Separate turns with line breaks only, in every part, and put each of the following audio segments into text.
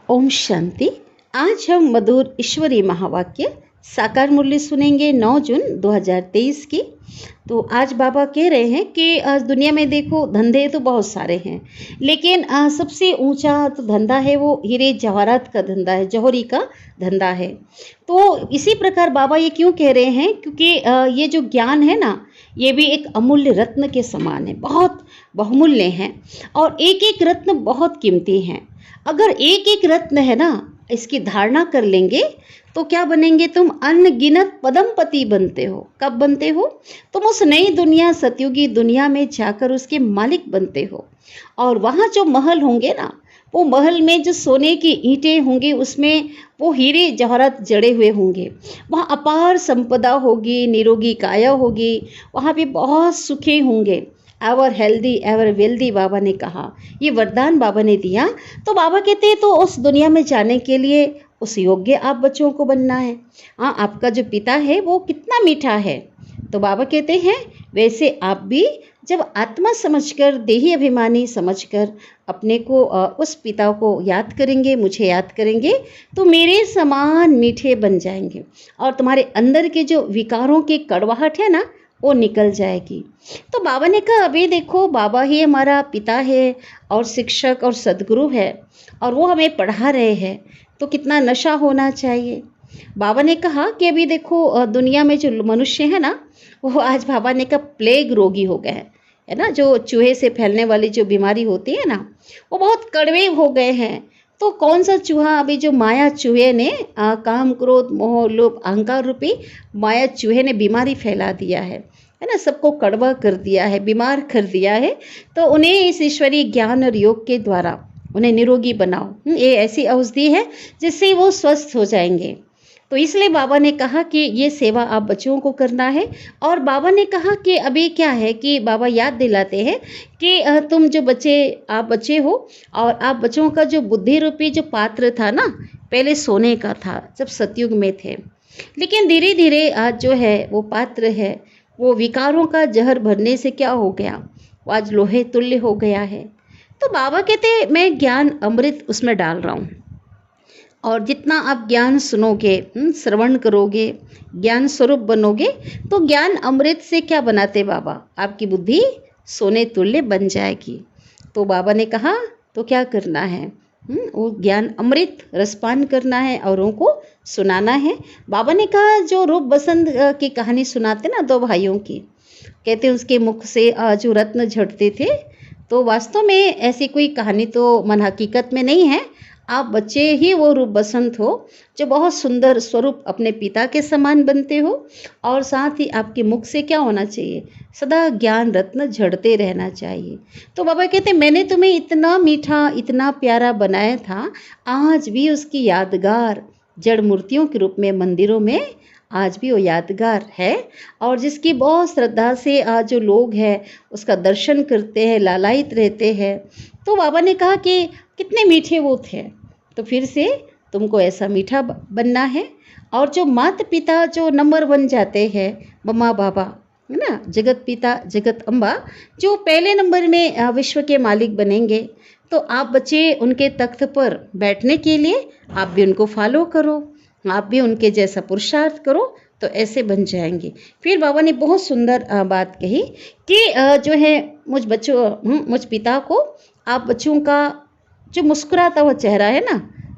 ओम शांति। आज हम मधुर ईश्वरीय महावाक्य साकार मुरली सुनेंगे 9 जून 2023 की। तो आज बाबा कह रहे हैं कि आज दुनिया में देखो धंधे तो बहुत सारे हैं, लेकिन सबसे ऊंचा तो धंधा है वो हीरे जवाहरात का धंधा है, जौहरी का धंधा है। तो इसी प्रकार बाबा ये क्यों कह रहे हैं, क्योंकि ये जो ज्ञान है ना, ये भी एक अमूल्य रत्न के समान है, बहुत बहुमूल्य है और एक एक रत्न बहुत कीमती है। अगर एक एक रत्न है ना, इसकी धारणा कर लेंगे तो क्या बनेंगे, तुम अनगिनत पदमपति बनते हो। कब बनते हो? तुम उस नई दुनिया, सतयुगी दुनिया में जाकर उसके मालिक बनते हो। और वहाँ जो महल होंगे ना, वो महल में जो सोने की ईंटें होंगी, उसमें वो हीरे जवाहरात जड़े हुए होंगे। वहाँ अपार संपदा होगी, निरोगी काया होगी, वहाँ पे बहुत सुखी होंगे। एवर हेल्दी एवर वेल्दी, बाबा ने कहा, ये वरदान बाबा ने दिया। तो बाबा कहते हैं तो उस दुनिया में जाने के लिए उस योग्य आप बच्चों को बनना है। हाँ, आपका जो पिता है वो कितना मीठा है। तो बाबा कहते हैं वैसे आप भी जब आत्मा समझकर, देही अभिमानी समझकर अपने को उस पिता को याद करेंगे, मुझे याद करेंगे, तो मेरे समान मीठे बन जाएंगे और तुम्हारे अंदर के जो विकारों की कड़वाहट है ना, वो निकल जाएगी। तो बाबा ने कहा अभी देखो, बाबा ही हमारा पिता है और शिक्षक और सदगुरु है और वो हमें पढ़ा रहे हैं, तो कितना नशा होना चाहिए। बाबा ने कहा कि अभी देखो दुनिया में जो मनुष्य है ना, वो आज बाबा ने कहा प्लेग रोगी हो गए हैं, है ना। जो चूहे से फैलने वाली जो बीमारी होती है ना, वो बहुत कड़वे हो गए हैं। तो कौन सा चूहा, अभी जो माया चूहे ने काम क्रोध मोह लोभ अहंकार रूपी माया चूहे ने बीमारी फैला दिया है ना, सबको कड़वा कर दिया है, बीमार कर दिया है। तो उन्हें इस ईश्वरीय ज्ञान और योग के द्वारा उन्हें निरोगी बनाओ। ये ऐसी औषधि है जिससे वो स्वस्थ हो जाएंगे। तो इसलिए बाबा ने कहा कि ये सेवा आप बच्चों को करना है। और बाबा ने कहा कि अभी क्या है कि बाबा याद दिलाते हैं कि तुम जो बच्चे, आप बच्चे हो और आप बच्चों का जो बुद्धि रूपी जो पात्र था ना, पहले सोने का था जब सतयुग में थे, लेकिन धीरे धीरे आज जो है वो पात्र है, वो विकारों का जहर भरने से क्या हो गया, वो आज लोहे तुल्य हो गया है। तो बाबा कहते मैं ज्ञान अमृत उसमें डाल रहा हूँ और जितना आप ज्ञान सुनोगे, श्रवण करोगे, ज्ञान स्वरूप बनोगे, तो ज्ञान अमृत से क्या बनाते बाबा, आपकी बुद्धि सोने तुल्य बन जाएगी। तो बाबा ने कहा तो क्या करना है, वो ज्ञान अमृत रसपान करना है, औरों को सुनाना है। बाबा ने कहा जो रूप बसंत की कहानी सुनाते ना, दो भाइयों की, कहते उसके मुख से जो रत्न झड़ते थे। तो वास्तव में ऐसी कोई कहानी तो मन हकीकत में नहीं है। आप बच्चे ही वो रूप बसंत हो जो बहुत सुंदर स्वरूप अपने पिता के समान बनते हो, और साथ ही आपके मुख से क्या होना चाहिए, सदा ज्ञान रत्न झड़ते रहना चाहिए। तो बाबा कहते मैंने तुम्हें इतना मीठा, इतना प्यारा बनाया था, आज भी उसकी यादगार जड़ मूर्तियों के रूप में मंदिरों में आज भी वो यादगार है। और जिसकी बहुत श्रद्धा से आज जो लोग हैं उसका दर्शन करते हैं, लालायित रहते हैं। तो बाबा ने कहा कि कितने मीठे वो थे, तो फिर से तुमको ऐसा मीठा बनना है। और जो माता पिता जो नंबर 1 जाते हैं, मम्मा बाबा, है ना, जगत पिता जगत अम्बा, जो पहले नंबर में विश्व के मालिक बनेंगे, तो आप बच्चे उनके तख्त पर बैठने के लिए आप भी उनको फॉलो करो, आप भी उनके जैसा पुरुषार्थ करो, तो ऐसे बन जाएंगे। फिर बाबा ने बहुत सुंदर बात कही कि जो है मुझ बच्चों, मुझ पिता को, आप बच्चों का जो मुस्कुराता हुआ चेहरा है ना,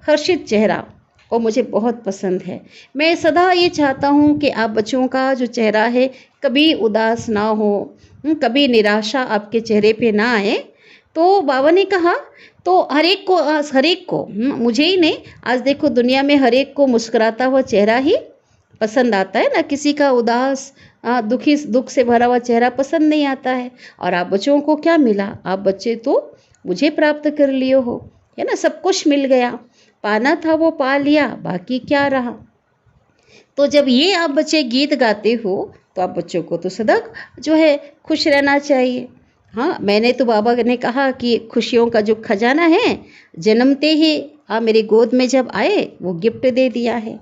हर्षित चेहरा, वो मुझे बहुत पसंद है। मैं सदा ये चाहता हूँ कि आप बच्चों का जो चेहरा है कभी उदास ना हो, कभी निराशा आपके चेहरे पे ना आए। तो बाबा ने कहा तो हर एक को, मुझे ही नहीं, आज देखो दुनिया में हर एक को मुस्कुराता हुआ चेहरा ही पसंद आता है ना, किसी का उदास दुख से भरा हुआ चेहरा पसंद नहीं आता है। और आप बच्चों को क्या मिला, आप बच्चे तो मुझे प्राप्त कर लिए हो, है ना, सब कुछ मिल गया, पाना था वो पा लिया, बाकी क्या रहा। तो जब ये आप बच्चे गीत गाते हो तो आप बच्चों को तो सदा जो है खुश रहना चाहिए। हाँ, मैंने तो बाबा ने कहा कि खुशियों का जो खजाना है जन्मते ही मेरी गोद में जब आए वो गिफ्ट दे दिया है।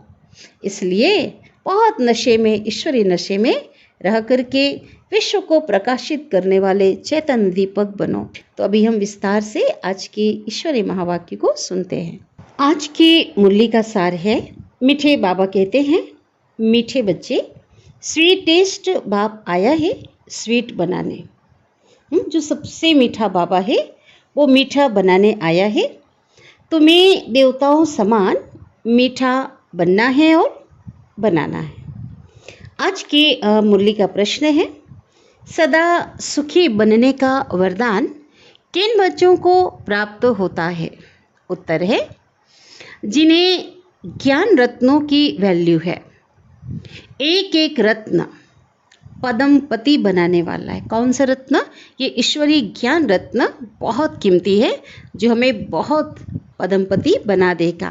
इसलिए बहुत नशे में, ईश्वरीय नशे में रह करके विश्व को प्रकाशित करने वाले चैतन्य दीपक बनो। तो अभी हम विस्तार से आज के ईश्वरीय महावाक्य को सुनते हैं। आज की मुरली का सार है, मीठे बाबा कहते हैं, मीठे बच्चे, स्वीटेस्ट बाप आया है स्वीट बनाने। जो सबसे मीठा बाबा है वो मीठा बनाने आया है। तुम्हें देवताओं समान मीठा बनना है और बनाना है। आज की मुरली का प्रश्न है, सदा सुखी बनने का वरदान किन बच्चों को प्राप्त होता है? उत्तर है, जिन्हें ज्ञान रत्नों की वैल्यू है। एक एक रत्न पद्मपति बनाने वाला है। कौन सा रत्न? ये ईश्वरीय ज्ञान रत्न बहुत कीमती है, जो हमें बहुत पद्मपति बना देगा।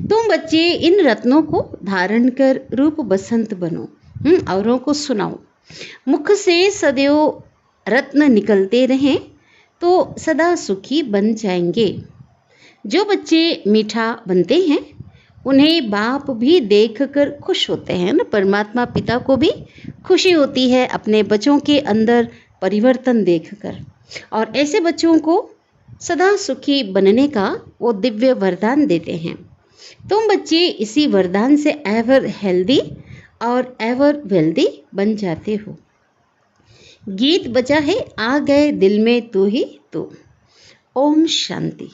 तुम बच्चे इन रत्नों को धारण कर रूप बसंत बनो, औरों को सुनाओ। मुख से सदैव रत्न निकलते रहें तो सदा सुखी बन जाएंगे। जो बच्चे मीठा बनते हैं उन्हें बाप भी देखकर खुश होते हैं ना। परमात्मा पिता को भी खुशी होती है अपने बच्चों के अंदर परिवर्तन देखकर, और ऐसे बच्चों को सदा सुखी बनने का वो दिव्य वरदान देते हैं। तुम बच्चे इसी वरदान से एवर हेल्दी और एवर वेल्दी बन जाते हो। गीत बजा है, आ गए दिल में तू ही तू। ओम शांति।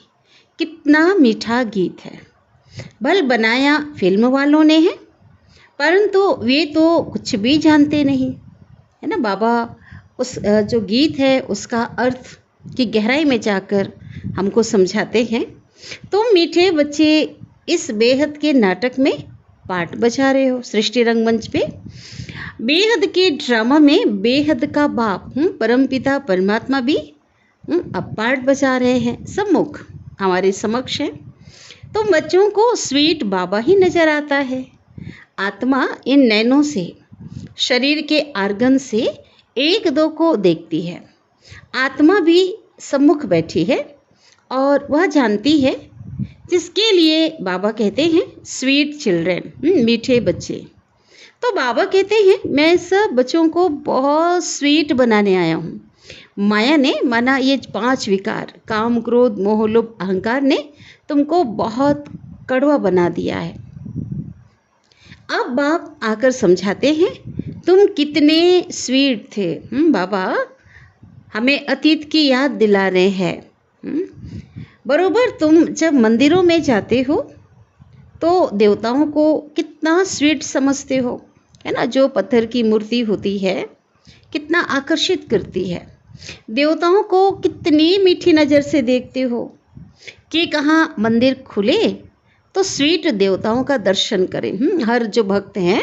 कितना मीठा गीत है। भल बनाया फिल्म वालों ने है, परंतु वे तो कुछ भी जानते नहीं है ना। बाबा उस जो गीत है उसका अर्थ की गहराई में जाकर हमको समझाते हैं। तुम मीठे बच्चे इस बेहद के नाटक में पार्ट बजा रहे हो। सृष्टि रंगमंच पे बेहद के ड्रामा में बेहद का बाप परमपिता परमात्मा भी अब पार्ट बजा रहे हैं, सम्मुख हमारे समक्ष है। तुम बच्चों को स्वीट बाबा ही नजर आता है। आत्मा इन नैनों से, शरीर के आर्गन से एक दो को देखती है। आत्मा भी सम्मुख बैठी है और वह जानती है, जिसके लिए बाबा कहते हैं स्वीट चिल्ड्रेन, मीठे बच्चे। तो बाबा कहते हैं, मैं सब बच्चों को बहुत स्वीट बनाने आया हूँ। माया ने, माना ये 5 विकार, काम क्रोध मोह लोभ अहंकार ने तुमको बहुत कड़वा बना दिया है। अब बाप आकर समझाते हैं, तुम कितने स्वीट थे। बाबा हमें अतीत की याद दिला रहे हैं। बरोबर तुम जब मंदिरों में जाते हो तो देवताओं को कितना स्वीट समझते हो, है ना। जो पत्थर की मूर्ति होती है कितना आकर्षित करती है। देवताओं को कितनी मीठी नज़र से देखते हो कि कहाँ मंदिर खुले तो स्वीट देवताओं का दर्शन करें। हर जो भक्त हैं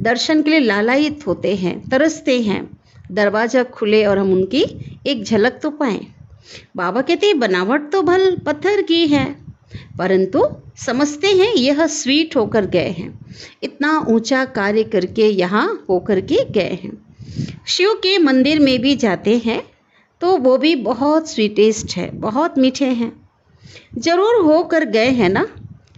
दर्शन के लिए लालायित होते हैं, तरसते हैं। दरवाज़ा खुले और हम उनकी एक झलक तो पाएं। बाबा कहते हैं, बनावट तो भल पत्थर की है, परंतु समझते हैं यह स्वीट होकर गए हैं। इतना ऊंचा कार्य करके यहाँ होकर के गए हैं। शिव के मंदिर में भी जाते हैं तो वो भी बहुत स्वीटेस्ट है, बहुत मीठे हैं। जरूर होकर गए हैं ना,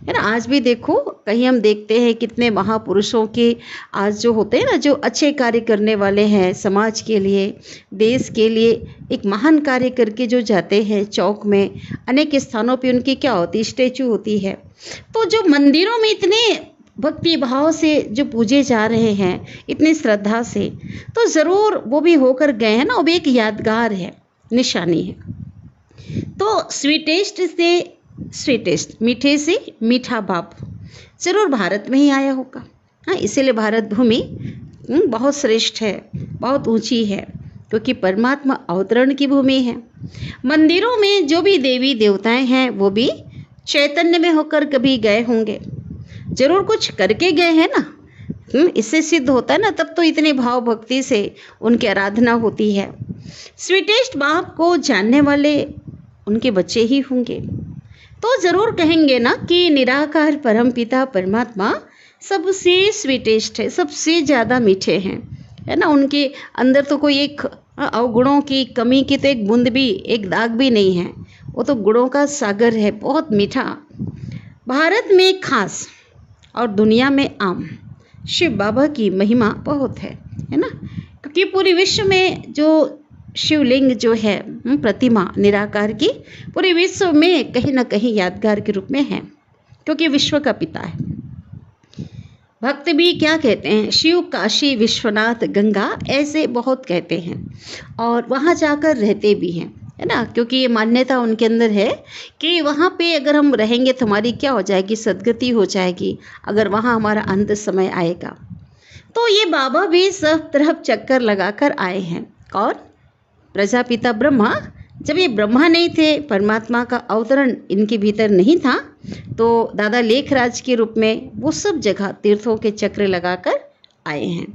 है ना। आज भी देखो, कहीं हम देखते हैं कितने महापुरुषों के आज जो होते हैं ना, जो अच्छे कार्य करने वाले हैं समाज के लिए, देश के लिए एक महान कार्य करके जो जाते हैं, चौक में अनेक स्थानों पे उनकी क्या होती है, स्टैचू होती है। तो जो मंदिरों में इतने भक्ति भाव से जो पूजे जा रहे हैं, इतनी श्रद्धा से, तो ज़रूर वो भी होकर गए हैं ना। वो भी एक यादगार है, निशानी है। तो स्वीटेस्ट से स्वीटेस्ट, मीठे से मीठा बाप ज़रूर भारत में ही आया होगा। हाँ, इसीलिए भारत भूमि बहुत श्रेष्ठ है, बहुत ऊंची है, क्योंकि परमात्मा अवतरण की भूमि है। मंदिरों में जो भी देवी देवताएं हैं वो भी चैतन्य में होकर कभी गए होंगे, जरूर कुछ करके गए हैं ना। इससे सिद्ध होता है ना, तब तो इतने भाव भक्ति से उनकी आराधना होती है। स्वीटेस्ट बाप को जानने वाले उनके बच्चे ही होंगे, तो ज़रूर कहेंगे ना कि निराकार परमपिता परमात्मा सबसे स्वीटेस्ट है, सबसे ज़्यादा मीठे हैं, है ना। उनके अंदर तो कोई एक अवगुणों की कमी की तो एक बूंद भी, एक दाग भी नहीं है। वो तो गुणों का सागर है, बहुत मीठा। भारत में खास और दुनिया में आम शिव बाबा की महिमा बहुत है ना। क्योंकि पूरे विश्व में जो शिवलिंग जो है, प्रतिमा निराकार की, पूरे विश्व में कहीं ना कहीं यादगार के रूप में है। क्योंकि विश्व का पिता है। भक्त भी क्या कहते हैं, शिव, काशी विश्वनाथ, गंगा, ऐसे बहुत कहते हैं और वहाँ जाकर रहते भी हैं, है ना, क्योंकि ये मान्यता उनके अंदर है कि वहाँ पे अगर हम रहेंगे तो हमारी क्या हो जाएगी, सद्गति हो जाएगी, अगर वहाँ हमारा अंत समय आएगा। तो ये बाबा भी सब तरफ चक्कर लगाकर आए हैं। कौन? प्रजापिता ब्रह्मा। जब ये ब्रह्मा नहीं थे, परमात्मा का अवतरण इनके भीतर नहीं था, तो दादा लेखराज के रूप में वो सब जगह तीर्थों के चक्र लगाकर आए हैं।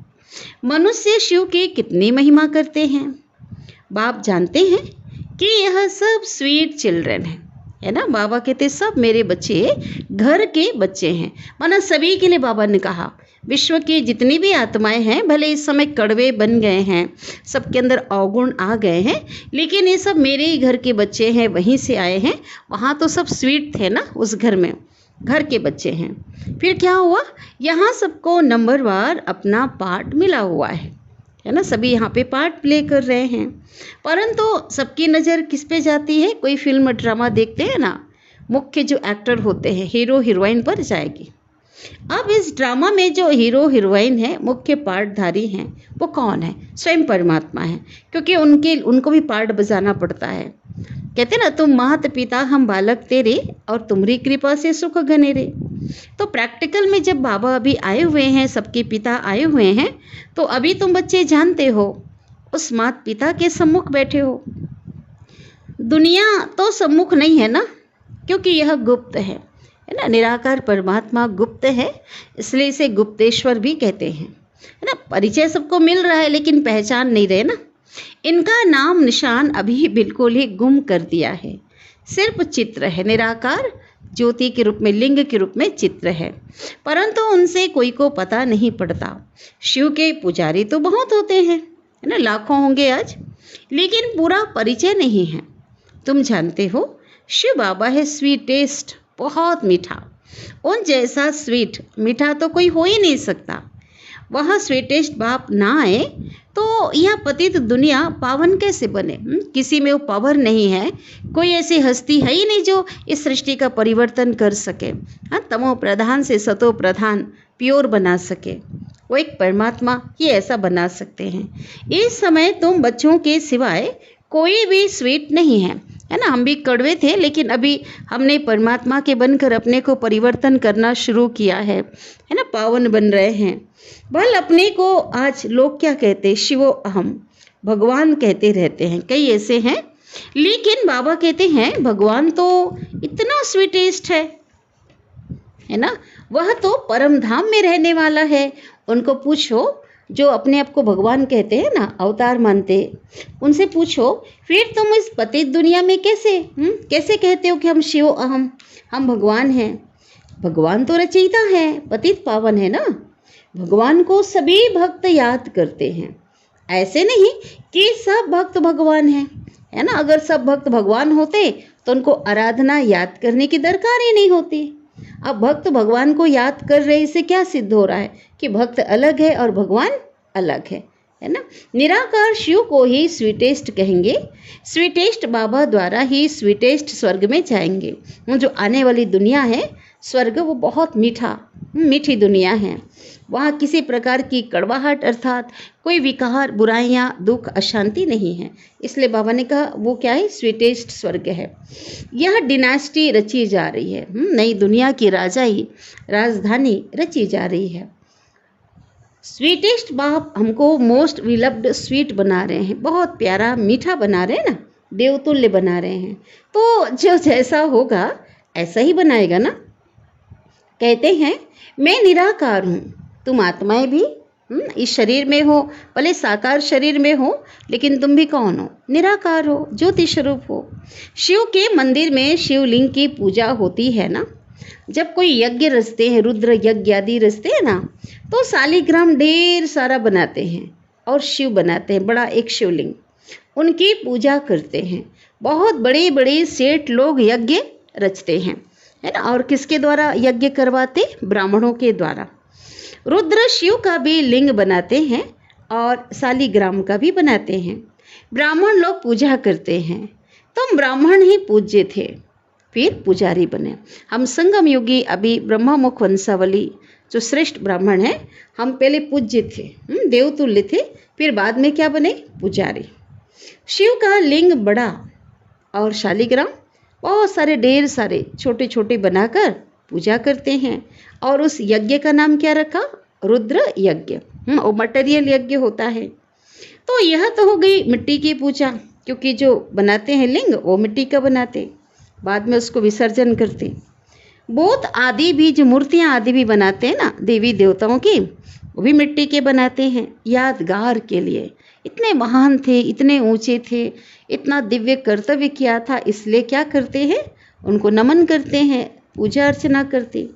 मनुष्य शिव की कितनी महिमा करते हैं। बाप जानते हैं कि यह सब स्वीट चिल्ड्रन है ना। बाबा कहते सब मेरे बच्चे घर के बच्चे हैं, माना सभी के लिए बाबा ने कहा विश्व की जितनी भी आत्माएं हैं, भले इस समय कड़वे बन गए हैं, सबके अंदर अवगुण आ गए हैं, लेकिन ये सब मेरे ही घर के बच्चे हैं, वहीं से आए हैं। वहाँ तो सब स्वीट थे ना, उस घर में घर के बच्चे हैं। फिर क्या हुआ, यहाँ सबको नंबरवार अपना पार्ट मिला हुआ है ना, सभी यहाँ पे पार्ट प्ले कर रहे हैं। परंतु सबकी नज़र किस पे जाती है, कोई फिल्म ड्रामा देखते हैं ना, मुख्य जो एक्टर होते हैं, हीरो हीरोइन पर जाएगी। अब इस ड्रामा में जो हीरो हीरोइन है, मुख्य पार्टधारी हैं, वो कौन है? स्वयं परमात्मा है, क्योंकि उनको भी पार्ट बजाना पड़ता है। कहते ना, तुम मात पिता हम बालक तेरे, और तुम्हारी कृपा से सुख घनेरे। तो प्रैक्टिकल में जब बाबा अभी आए हुए हैं, सबके पिता आए हुए हैं, तो अभी तुम बच्चे जानते हो उस मात पिता के सम्मुख बैठे हो। दुनिया तो सम्मुख नहीं है ना, क्योंकि यह गुप्त है ना। निराकार परमात्मा गुप्त है, इसलिए इसे गुप्तेश्वर भी कहते हैं, है ना। परिचय सबको मिल रहा है, लेकिन पहचान नहीं रहे ना। इनका नाम निशान अभी बिल्कुल ही गुम कर दिया है। सिर्फ चित्र है, निराकार ज्योति के रूप में, लिंग के रूप में चित्र है, परंतु उनसे कोई को पता नहीं पड़ता। शिव के पुजारी तो बहुत होते हैं, है ना, लाखों होंगे आज, लेकिन पूरा परिचय नहीं है। तुम जानते हो शिव बाबा है स्वीटेस्ट, बहुत मीठा। उन जैसा स्वीट मीठा तो कोई हो ही नहीं सकता। वह स्वीटेस्ट बाप ना आए तो यह पतित दुनिया पावन कैसे बने? किसी में वो पावर नहीं है, कोई ऐसी हस्ती है ही नहीं जो इस सृष्टि का परिवर्तन कर सके। हाँ, तमो प्रधान से सतो प्रधान प्योर बना सके, वो एक परमात्मा ही ऐसा बना सकते हैं। इस समय तुम बच्चों के सिवाय कोई भी स्वीट नहीं है ना। हम भी कड़वे थे, लेकिन अभी हमने परमात्मा के बनकर अपने को परिवर्तन करना शुरू किया है ना, पावन बन रहे हैं। बल अपने को आज लोग क्या कहते हैं, शिवो अहम, भगवान कहते रहते हैं, कई ऐसे हैं। लेकिन बाबा कहते हैं भगवान तो इतना स्वीटेस्ट है ना, वह तो परम धाम में रहने वाला है। उनको पूछो जो अपने आप को भगवान कहते हैं ना, अवतार मानते, उनसे पूछो फिर तुम इस पतित दुनिया में कैसे कहते हो कि हम शिव अहम, हम भगवान हैं? भगवान तो रचयिता है, पतित पावन है ना। भगवान को सभी भक्त याद करते हैं, ऐसे नहीं कि सब भक्त भगवान हैं, है ना। अगर सब भक्त भगवान होते तो उनको आराधना याद करने की दरकार ही नहीं होती। अब भक्त भगवान को याद कर रहे, इससे क्या सिद्ध हो रहा है कि भक्त अलग है और भगवान अलग है ना। निराकार शिव को ही स्वीटेस्ट कहेंगे, स्वीटेस्ट बाबा द्वारा ही स्वीटेस्ट स्वर्ग में जाएंगे। वो जो आने वाली दुनिया है स्वर्ग, वो बहुत मीठी दुनिया है। वहाँ किसी प्रकार की कड़वाहट अर्थात कोई विकार, बुराइयाँ, दुख, अशांति नहीं है। इसलिए बाबा ने कहा वो क्या है, स्वीटेस्ट स्वर्ग है। यह डिनास्टी रची जा रही है, नई दुनिया की राजधानी रची जा रही है। स्वीटेस्ट बाप हमको मोस्ट विलव्ड स्वीट बना रहे हैं, बहुत प्यारा मीठा बना रहे हैं ना, देवतुल्य बना रहे हैं। तो जो जैसा होगा ऐसा ही बनाएगा ना। कहते हैं मैं निराकार हूँ, तुम आत्माएं भी इस शरीर में हो, भले साकार शरीर में हो, लेकिन तुम भी कौन हो? निराकार हो, ज्योति स्वरूप हो। शिव के मंदिर में शिवलिंग की पूजा होती है ना। जब कोई यज्ञ रचते हैं, रुद्र यज्ञ आदि रचते हैं ना, तो शालिग्राम ढेर सारा बनाते हैं और शिव बनाते हैं, बड़ा एक शिवलिंग, उनकी पूजा करते हैं। बहुत बड़े बड़े सेठ लोग यज्ञ रचते हैं, है ना। और किसके द्वारा यज्ञ करवाते? ब्राह्मणों के द्वारा। रुद्र शिव का भी लिंग बनाते हैं और शालिग्राम का भी बनाते हैं। ब्राह्मण लोग पूजा करते हैं। तुम ब्राह्मण ही पूज्य थे, फिर पुजारी बने। हम संगम युगी अभी ब्रह्ममुख वंशावली जो श्रेष्ठ ब्राह्मण है, हम पहले पूज्य थे, देवतुल्य थे, फिर बाद में क्या बने? पुजारी। शिव का लिंग बड़ा और शालिग्राम बहुत सारे ढेर सारे छोटे छोटे बनाकर पूजा करते हैं। और उस यज्ञ का नाम क्या रखा? रुद्र यज्ञ। और मटेरियल यज्ञ होता है। तो यह तो हो गई मिट्टी की पूजा, क्योंकि जो बनाते हैं लिंग वो मिट्टी का बनाते, बाद में उसको विसर्जन करते। बहुत आदि भी जो मूर्तियाँ आदि भी बनाते हैं ना देवी देवताओं की, वो भी मिट्टी के बनाते हैं यादगार के लिए। इतने महान थे, इतने ऊंचे थे, इतना दिव्य कर्तव्य किया था, इसलिए क्या करते हैं? उनको नमन करते हैं, पूजा अर्चना करते।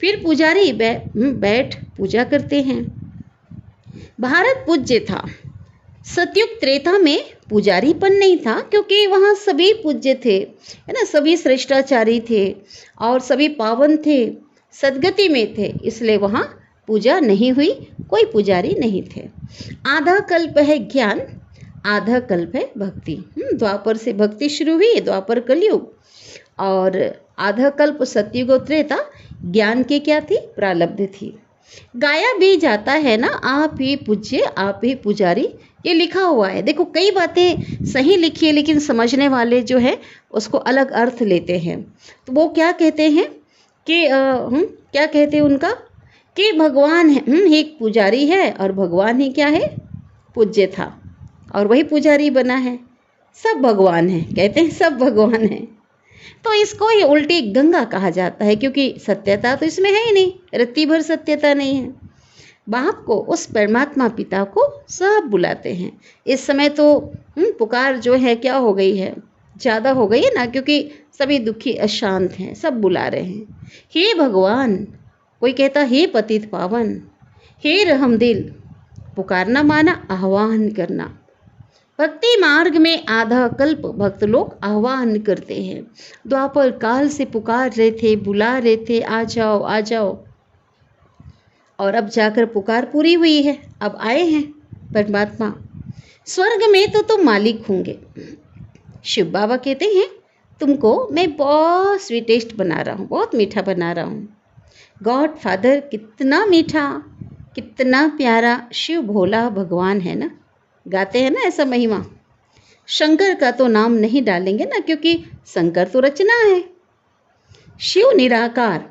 फिर पुजारी बैठ पूजा करते हैं। भारत पूज्य था। सतयुग त्रेता में पुजारीपन नहीं था, क्योंकि वहाँ सभी पूज्य थे, है ना, सभी श्रेष्ठाचारी थे और सभी पावन थे, सदगति में थे, इसलिए वहाँ पूजा नहीं हुई, कोई पुजारी नहीं थे। आधा कल्प है ज्ञान, आधा कल्प है भक्ति। द्वापर से भक्ति शुरू हुई, द्वापर कलयुग, और आधा कल्प सतयुग और त्रेता ज्ञान की क्या थी? प्रारब्ध थी। गाया भी जाता है ना, आप ही पूज्य आप ही पुजारी, ये लिखा हुआ है। देखो कई बातें सही लिखी है, लेकिन समझने वाले जो है उसको अलग अर्थ लेते हैं। तो वो क्या कहते हैं कि क्या कहते हैं उनका, कि भगवान है, एक पुजारी है और भगवान ही क्या है? पूज्य था और वही पुजारी बना है। सब भगवान है, कहते हैं सब भगवान है। तो इसको ये उल्टी गंगा कहा जाता है, क्योंकि सत्यता तो इसमें है ही नहीं, रत्ती भर सत्यता नहीं है। बाप को, उस परमात्मा पिता को सब बुलाते हैं। इस समय तो पुकार जो है क्या हो गई है? ज़्यादा हो गई है ना, क्योंकि सभी दुखी अशांत हैं, सब बुला रहे हैं। हे भगवान, कोई कहता हे पतित पावन, हे रहमदिल। पुकारना माना आह्वान करना। भक्ति मार्ग में आधा कल्प भक्त लोग आह्वान करते हैं। द्वापर काल से पुकार रहे थे, बुला रहे थे, आ जाओ आ जाओ, और अब जाकर पुकार पूरी हुई है, अब आए हैं परमात्मा। स्वर्ग में तो तुम मालिक होंगे। शिव बाबा कहते हैं तुमको मैं बहुत स्वीटेस्ट बना रहा हूँ, बहुत मीठा बना रहा हूँ। गॉड फादर कितना मीठा, कितना प्यारा शिव भोला भगवान है ना, गाते हैं ना ऐसा महिमा। शंकर का तो नाम नहीं डालेंगे ना, क्योंकि शंकर तो रचना है। शिव निराकार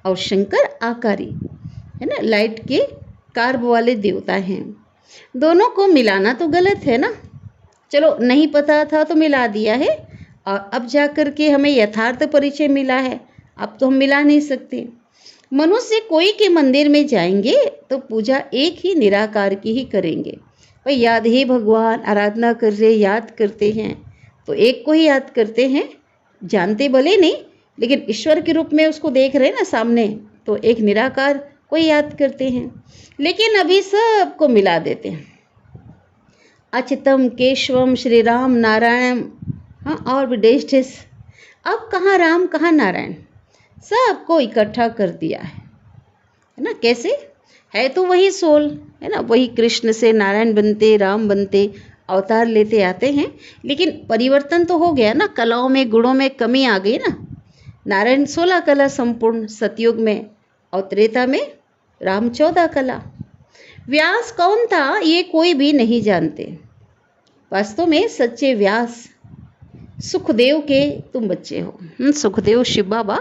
और शंकर आकारी है ना, लाइट के कार्ब वाले देवता हैं। दोनों को मिलाना तो गलत है ना। चलो नहीं पता था तो मिला दिया है, और अब जा कर के हमें यथार्थ परिचय मिला है, अब तो हम मिला नहीं सकते। मनुष्य कोई के मंदिर में जाएंगे तो पूजा एक ही निराकार की ही करेंगे। भाई याद ही भगवान, आराधना कर रहे, याद करते हैं तो एक को ही याद करते हैं, जानते भले नहीं, लेकिन ईश्वर के रूप में उसको देख रहे हैं ना सामने, तो एक निराकार को याद करते हैं। लेकिन अभी सबको मिला देते हैं। अच्युतम केशवम श्री राम नारायण, हाँ, और भी डेश डेश। अब कहाँ राम कहाँ नारायण, सबको इकट्ठा कर दिया है ना। कैसे है? तो वही सोल है ना, वही कृष्ण से नारायण बनते, राम बनते, अवतार लेते आते हैं। लेकिन परिवर्तन तो हो गया ना, कलाओं में गुणों में कमी आ गई ना। नारायण 16 कला संपूर्ण सतयुग में, और त्रेता में राम 14 कला। व्यास कौन था ये कोई भी नहीं जानते। वास्तव में सच्चे व्यास सुखदेव के तुम बच्चे हो। सुखदेव शिव बाबा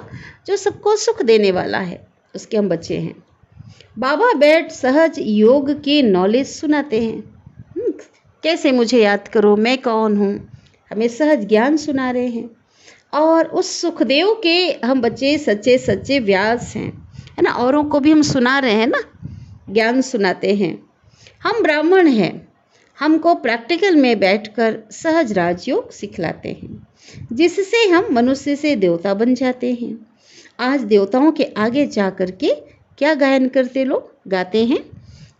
जो सबको सुख देने वाला है, उसके हम बच्चे हैं। बाबा बैठ सहज योग की नॉलेज सुनाते हैं। कैसे मुझे याद करो, मैं कौन हूँ, हमें सहज ज्ञान सुना रहे हैं। और उस सुखदेव के हम बच्चे सच्चे सच्चे व्यास हैं, है ना। औरों को भी हम सुना रहे हैं ना, ज्ञान सुनाते हैं। हम ब्राह्मण हैं, हमको प्रैक्टिकल में बैठकर सहज राजयोग सिखलाते हैं, जिससे हम मनुष्य से देवता बन जाते हैं। आज देवताओं के आगे जा कर के क्या गायन करते लोग, गाते हैं,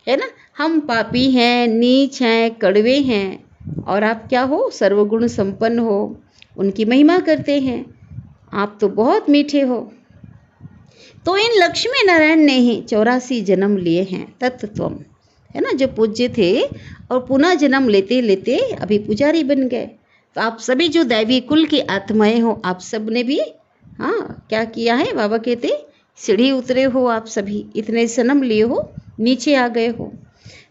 है ना। हम पापी हैं, नीच हैं, कड़वे हैं, और आप क्या हो? सर्वगुण संपन्न हो। उनकी महिमा करते हैं, आप तो बहुत मीठे हो। तो इन लक्ष्मी नारायण ने ही 84 जन्म लिए हैं तत्त्वम, है ना, जो पूज्य थे और पुनः जन्म लेते लेते अभी पुजारी बन गए। तो आप सभी जो दैवी कुल की आत्माएं हो, आप सब ने भी हाँ क्या किया है, बाबा कहते सीढ़ी उतरे हो, आप सभी इतने जन्म लिए हो, नीचे आ गए हो।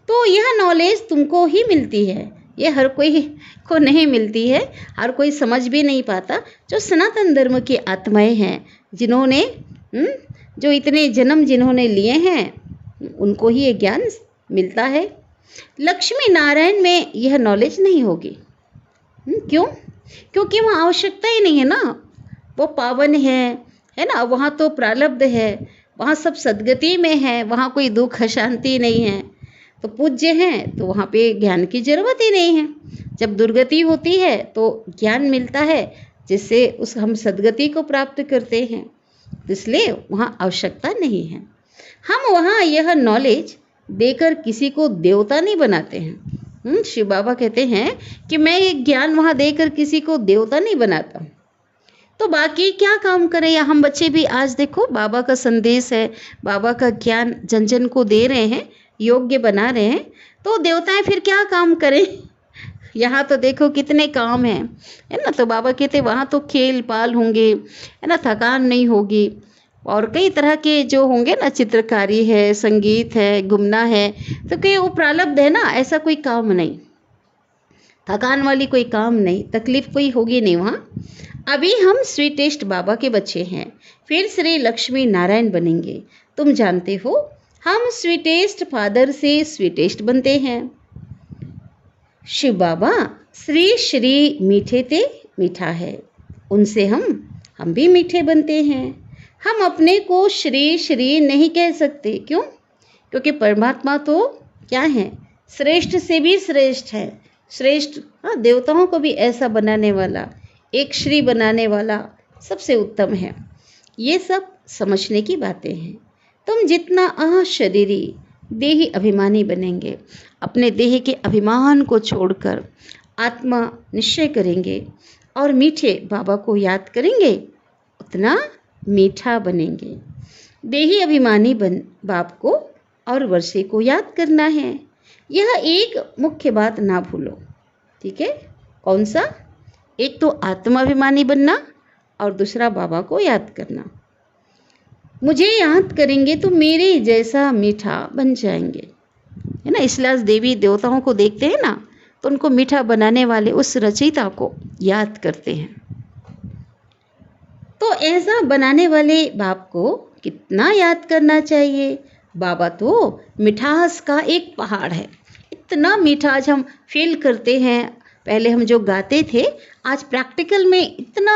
तो यह नॉलेज तुमको ही मिलती है, ये हर कोई को नहीं मिलती है, हर कोई समझ भी नहीं पाता। जो सनातन धर्म की आत्माएं हैं, जिन्होंने जो इतने जन्म जिन्होंने लिए हैं, उनको ही ये ज्ञान मिलता है। लक्ष्मी नारायण में यह नॉलेज नहीं होगी। क्यों? क्योंकि वहाँ आवश्यकता ही नहीं है ना, वो पावन है ना, वहाँ तो प्रारब्ध है, वहाँ सब सद्गति में है, वहाँ कोई दुख शांति नहीं है, तो पूज्य हैं, तो वहाँ पे ज्ञान की जरूरत ही नहीं है। जब दुर्गति होती है तो ज्ञान मिलता है, जिससे उस हम सद्गति को प्राप्त करते हैं, इसलिए वहाँ आवश्यकता नहीं है। हम वहाँ यह नॉलेज देकर किसी को देवता नहीं बनाते हैं। शिव बाबा कहते हैं कि मैं ये ज्ञान वहाँ देकर किसी को देवता नहीं बनाता। तो बाकी क्या काम करें, या हम बच्चे भी आज देखो बाबा का संदेश है, बाबा का ज्ञान जन जन को दे रहे हैं, योग्य बना रहे हैं, तो देवताएं फिर क्या काम करें? यहाँ तो देखो कितने काम हैं, है ना। तो बाबा कहते वहाँ तो खेल पाल होंगे, है ना, थकान नहीं होगी, और कई तरह के जो होंगे ना, चित्रकारी है, संगीत है, घूमना है, तो कहीं वो प्रारब्ध है ना, ऐसा कोई काम नहीं, थकान वाली कोई काम नहीं, तकलीफ कोई होगी नहीं वहाँ। अभी हम स्वीटेस्ट बाबा के बच्चे हैं, फिर श्री लक्ष्मी नारायण बनेंगे। तुम जानते हो हम स्वीटेस्ट फादर से स्वीटेस्ट बनते हैं। शिव बाबा श्री श्री मीठे थे, मीठा है, उनसे हम भी मीठे बनते हैं। हम अपने को श्री श्री नहीं कह सकते, क्यों? क्योंकि परमात्मा तो क्या है, श्रेष्ठ से भी श्रेष्ठ है, श्रेष्ठ देवताओं को भी ऐसा बनाने वाला, एक श्री बनाने वाला सबसे उत्तम है। ये सब समझने की बातें हैं। तुम जितना अशरीरी देही अभिमानी बनेंगे, अपने देह के अभिमान को छोड़कर आत्मा निश्चय करेंगे और मीठे बाबा को याद करेंगे, उतना मीठा बनेंगे। देही अभिमानी बन बाप को और वर्षे को याद करना है। यह एक मुख्य बात ना भूलो, ठीक है? कौन सा? एक तो आत्माभिमानी बनना और दूसरा बाबा को याद करना। मुझे याद करेंगे तो मेरे जैसा मीठा बन जाएंगे, है ना। इसलिए देवी देवताओं को देखते हैं ना, तो उनको मीठा बनाने वाले उस रचयिता को याद करते हैं। तो ऐसा बनाने वाले बाप को कितना याद करना चाहिए? बाबा तो मिठास का एक पहाड़ है, इतना मीठा आज हम फील करते हैं। पहले हम जो गाते थे, आज प्रैक्टिकल में इतना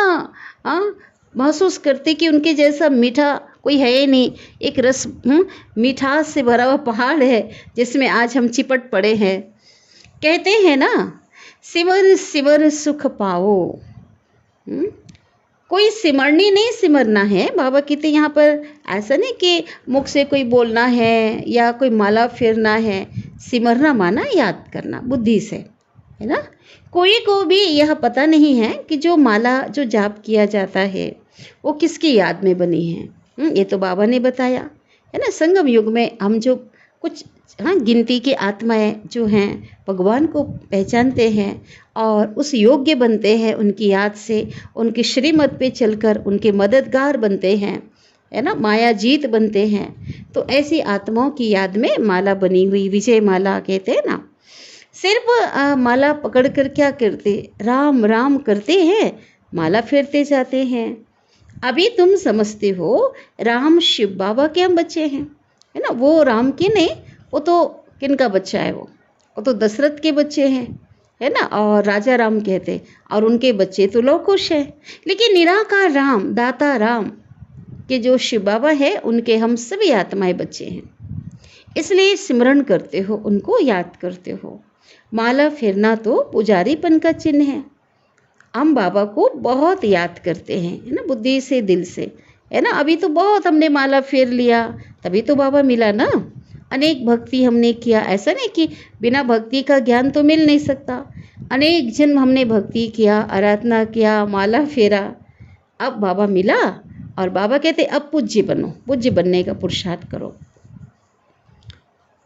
महसूस करते कि उनके जैसा मीठा कोई है ही नहीं। एक रस मिठास से भरा हुआ पहाड़ है, जिसमें आज हम चिपट पड़े हैं। कहते हैं ना, सिमर सिमर सुख पाओ। कोई सिमरनी नहीं सिमरना है। बाबा कहते यहाँ पर ऐसा नहीं कि मुख से कोई बोलना है या कोई माला फेरना है। सिमरना माना याद करना बुद्धि से, है ना। कोई को भी यह पता नहीं है कि जो माला जो जाप किया जाता है वो किसकी याद में बनी है। ये तो बाबा ने बताया, है ना। संगम युग में हम जो कुछ गिनती की आत्माएं जो हैं भगवान को पहचानते हैं और उस योग्य बनते हैं, उनकी याद से, उनकी श्रीमत पे चलकर उनके मददगार बनते हैं, है ना, माया जीत बनते हैं। तो ऐसी आत्माओं की याद में माला बनी हुई, विजय माला कहते हैं ना। सिर्फ माला पकड़ कर क्या करते, राम राम करते हैं, माला फेरते जाते हैं। अभी तुम समझते हो राम शिव बाबा के हम बच्चे हैं, है ना। वो राम के नहीं, वो तो किनका बच्चा है? वो तो दशरथ के बच्चे हैं, है ना। और राजा राम कहते, और उनके बच्चे तो लौह कुश है। लेकिन निराकार राम, दाता राम के जो शिव बाबा है, उनके हम सभी आत्माएं बच्चे हैं। इसलिए सिमरण करते हो, उनको याद करते हो। माला फेरना तो पुजारीपन का चिन्ह है। हम बाबा को बहुत याद करते हैं, है ना, बुद्धि से, दिल से, है ना। अभी तो बहुत हमने माला फेर लिया, तभी तो बाबा मिला ना। अनेक भक्ति हमने किया, ऐसा नहीं कि बिना भक्ति का ज्ञान तो मिल नहीं सकता। अनेक जन्म हमने भक्ति किया, आराधना किया, माला फेरा, अब बाबा मिला। और बाबा कहते अब पूज्य बनो, पूज्य बनने का पुरुषार्थ करो।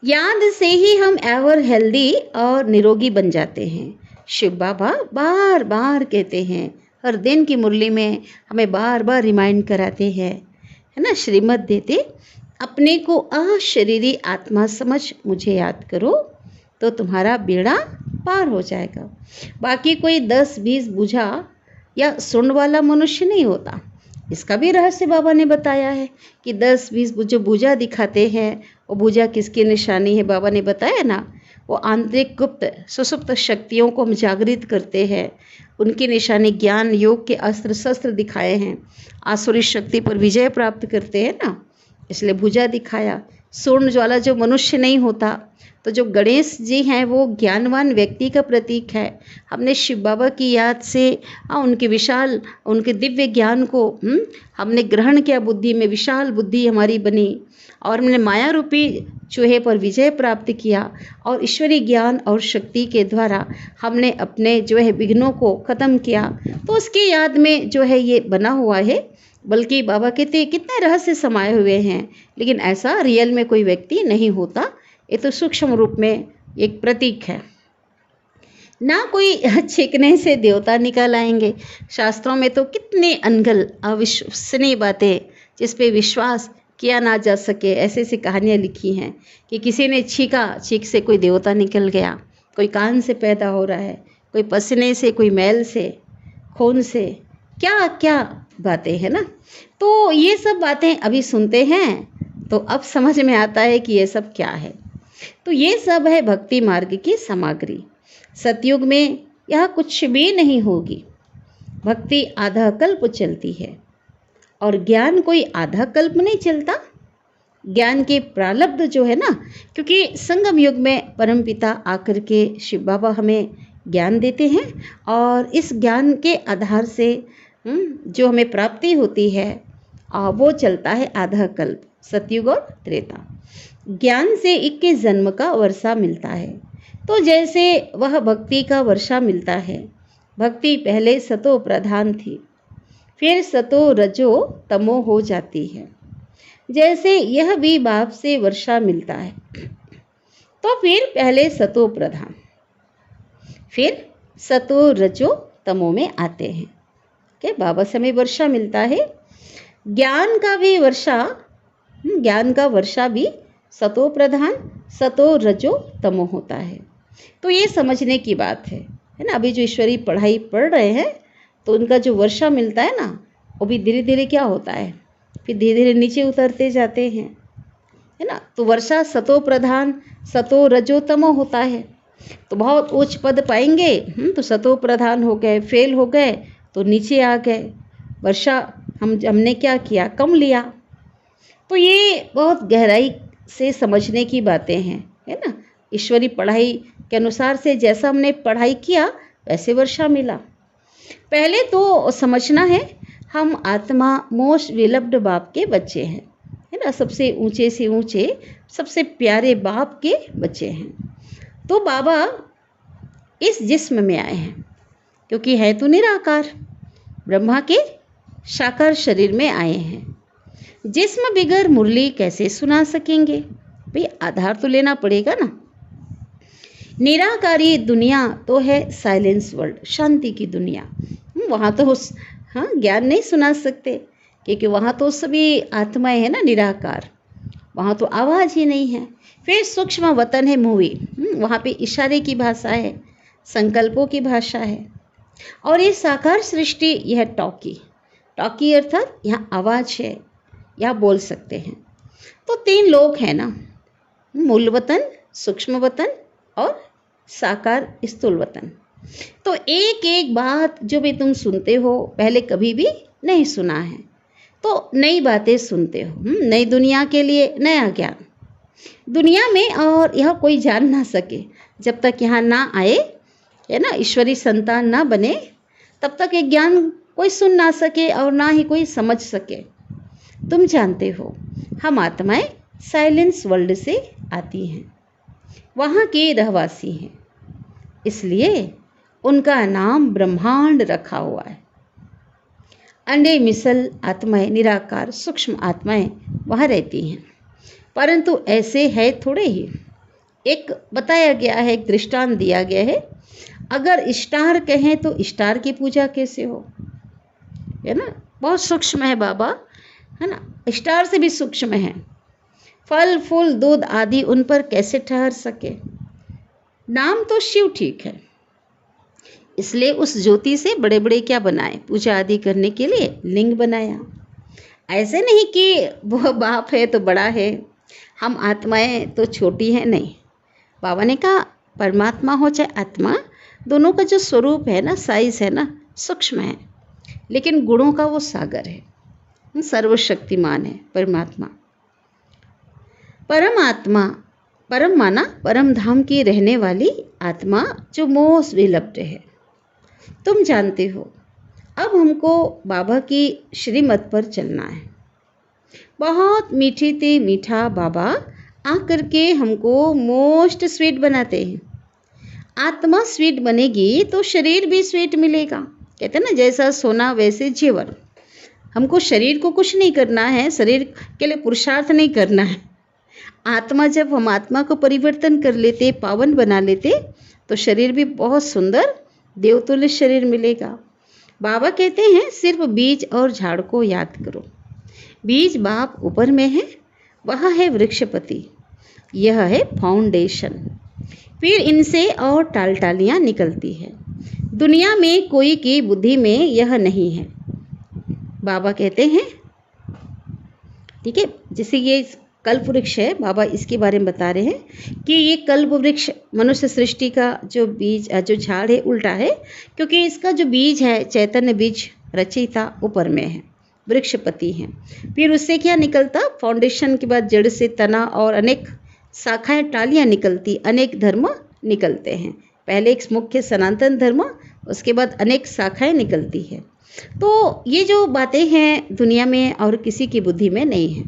याद से ही हम एवर हेल्दी और निरोगी बन जाते हैं। शिव बाबा बार बार कहते हैं, हर दिन की मुरली में हमें बार बार रिमाइंड कराते हैं, है ना, श्रीमत देते, अपने को अशरीरी आत्मा समझ मुझे याद करो तो तुम्हारा बेड़ा पार हो जाएगा। बाकी कोई 10-20 बूझा या सुन वाला मनुष्य नहीं होता। इसका भी रहस्य बाबा ने बताया है कि 10-20 जो बूझा दिखाते हैं, वो बूझा किसकी निशानी है, बाबा ने बताया ना, वो आंतरिक गुप्त सुसुप्त शक्तियों को हम जागृत करते हैं। उनकी निशानी ज्ञान योग के अस्त्र शस्त्र दिखाए हैं, आसुरी शक्ति पर विजय प्राप्त करते हैं ना, इसलिए भुजा दिखाया। स्वर्ण ज्वाला जो मनुष्य नहीं होता, तो जो गणेश जी हैं वो ज्ञानवान व्यक्ति का प्रतीक है। हमने शिव बाबा की याद से उनके विशाल, उनके दिव्य ज्ञान को हमने ग्रहण किया, बुद्धि में विशाल बुद्धि हमारी बनी और हमने माया रूपी चूहे पर विजय प्राप्त किया और ईश्वरीय ज्ञान और शक्ति के द्वारा हमने अपने जो है विघ्नों को ख़त्म किया। तो उसकी याद में जो है ये बना हुआ है। बल्कि बाबा कहते हैं कितने रहस्य समाये हुए हैं, लेकिन ऐसा रियल में कोई व्यक्ति नहीं होता, ये तो सूक्ष्म रूप में एक प्रतीक है ना। कोई छींकने से देवता निकल आएंगे। शास्त्रों में तो कितने अनगल अविश्वसनीय बातें जिस पे विश्वास किया ना जा सके, ऐसे ऐसी कहानियाँ लिखी हैं कि किसी ने छींका, छींक से कोई देवता निकल गया, कोई कान से पैदा हो रहा है, कोई पसीने से, कोई मैल से, खून से, क्या क्या बातें हैं ना। तो ये सब बातें अभी सुनते हैं तो अब समझ में आता है कि ये सब क्या है। तो ये सब है भक्ति मार्ग की सामग्री। सतयुग में यह कुछ भी नहीं होगी। भक्ति आधा कल्प चलती है और ज्ञान कोई आधा कल्प नहीं चलता। ज्ञान के प्रारब्ध जो है ना, क्योंकि संगम युग में परमपिता आकर के शिव बाबा हमें ज्ञान देते हैं और इस ज्ञान के आधार से जो हमें प्राप्ति होती है वो चलता है आधा कल्प, सतयुग और त्रेता। ज्ञान से 21 जन्म का वर्षा मिलता है। तो जैसे वह भक्ति का वर्षा मिलता है, भक्ति पहले सतो प्रधान थी, फिर सतो रजो तमो हो जाती है। जैसे यह भी बाप से वर्षा मिलता है, तो फिर पहले सतो प्रधान, फिर सतो रजो तमो में आते हैं कि बाबा से हमें वर्षा मिलता है। ज्ञान का भी वर्षा, ज्ञान का वर्षा भी सतो प्रधान सतो रजो तमो होता है। तो ये समझने की बात है ना। अभी जो ईश्वरीय पढ़ाई पढ़ रहे हैं तो उनका जो वर्षा मिलता है ना, वो भी धीरे धीरे क्या होता है, फिर धीरे धीरे नीचे उतरते जाते हैं, है ना। तो वर्षा सतो प्रधान सतो रजो तमो होता है। तो बहुत उच्च पद पाएंगे तो सतो प्रधान हो गए, फेल हो गए तो नीचे आ गए। वर्षा हमने क्या किया, कम लिया। तो ये बहुत गहराई से समझने की बातें हैं, है ना। ईश्वरी पढ़ाई के अनुसार से जैसा हमने पढ़ाई किया वैसे वर्षा मिला। पहले तो समझना है हम आत्मा मोस्ट विलव्ड बाप के बच्चे हैं, है ना। सबसे ऊंचे से ऊंचे, सबसे प्यारे बाप के बच्चे हैं। तो बाबा इस जिस्म में आए हैं क्योंकि है तो निराकार, ब्रह्मा के साकार शरीर में आए हैं। जिस्म बिगर मुरली कैसे सुना सकेंगे भाई, आधार तो लेना पड़ेगा ना। निराकारी दुनिया तो है साइलेंस वर्ल्ड, शांति की दुनिया। वहाँ तो ज्ञान नहीं सुना सकते क्योंकि वहाँ तो सभी आत्माएं हैं ना, निराकार, वहाँ तो आवाज़ ही नहीं है। फिर सूक्ष्म वतन है मूवी, वहाँ पे इशारे की भाषा है, संकल्पों की भाषा है। और ये साकार सृष्टि, यह टॉकी, टॉकी अर्थात यहाँ आवाज़ है, यहाँ बोल सकते हैं। तो 3 लोक है ना, मूल वतन, सूक्ष्म वतन और साकार स्थूल वतन। तो एक एक बात जो भी तुम सुनते हो पहले कभी भी नहीं सुना है, तो नई बातें सुनते हो। नई दुनिया के लिए नया ज्ञान दुनिया में, और यह कोई जान ना सके जब तक यहाँ ना आए, है ना, ईश्वरी संतान ना बने, तब तक ये ज्ञान कोई सुन ना सके और ना ही कोई समझ सके। तुम जानते हो हम आत्माएं साइलेंस वर्ल्ड से आती हैं, वहाँ के रहवासी हैं, इसलिए उनका नाम ब्रह्मांड रखा हुआ है। अंडे मिसल आत्माएं, निराकार सूक्ष्म आत्माएं वहाँ रहती हैं, परंतु ऐसे है थोड़े ही। एक बताया गया है, एक दृष्टांत दिया गया है। अगर स्टार कहें तो स्टार की पूजा कैसे हो, है ना। बहुत सूक्ष्म है बाबा, है ना, स्टार से भी सूक्ष्म है। फल फूल दूध आदि उन पर कैसे ठहर सके। नाम तो शिव ठीक है, इसलिए उस ज्योति से बड़े बड़े क्या बनाए, पूजा आदि करने के लिए लिंग बनाया। ऐसे नहीं कि वो बाप है तो बड़ा है, हम आत्माएं तो छोटी हैं, नहीं। बाबा ने कहा परमात्मा हो चाहे आत्मा, दोनों का जो स्वरूप है ना, साइज है ना, सूक्ष्म है, लेकिन गुणों का वो सागर है, सर्वशक्तिमान है परमात्मा। परमात्मा, परम माना परम धाम की रहने वाली आत्मा जो मोस्ट विलप्ड है। तुम जानते हो अब हमको बाबा की श्रीमत पर चलना है। बहुत मीठी थी मीठा बाबा आकर के हमको मोस्ट स्वीट बनाते हैं। आत्मा स्वीट बनेगी तो शरीर भी स्वीट मिलेगा। कहते हैं ना, जैसा सोना वैसे जीवन। हमको शरीर को कुछ नहीं करना है, शरीर के लिए पुरुषार्थ नहीं करना है। आत्मा, जब हम आत्मा को परिवर्तन कर लेते, पावन बना लेते, तो शरीर भी बहुत सुंदर देवतुल्य शरीर मिलेगा। बाबा कहते हैं सिर्फ बीज और झाड़ को याद करो। बीज बाप ऊपर में है, वह है वृक्षपति, यह है फाउंडेशन। फिर इनसे और टालटालियाँ निकलती है। दुनिया में कोई की बुद्धि में यह नहीं है। बाबा कहते हैं, ठीक है, जैसे ये कल्प वृक्ष है, बाबा इसके बारे में बता रहे हैं कि ये कल्प वृक्ष मनुष्य सृष्टि का जो बीज, जो झाड़ है, उल्टा है, क्योंकि इसका जो बीज है, चैतन्य बीज रचयिता ऊपर में है, वृक्षपति हैं। फिर उससे क्या निकलता, फाउंडेशन के बाद जड़ से तना और अनेक शाखाएं, टालियां निकलती, अनेक धर्म निकलते हैं। पहले एक मुख्य सनातन धर्म, उसके बाद अनेक शाखाएं निकलती है। तो ये जो बातें हैं दुनिया में और किसी की बुद्धि में नहीं है।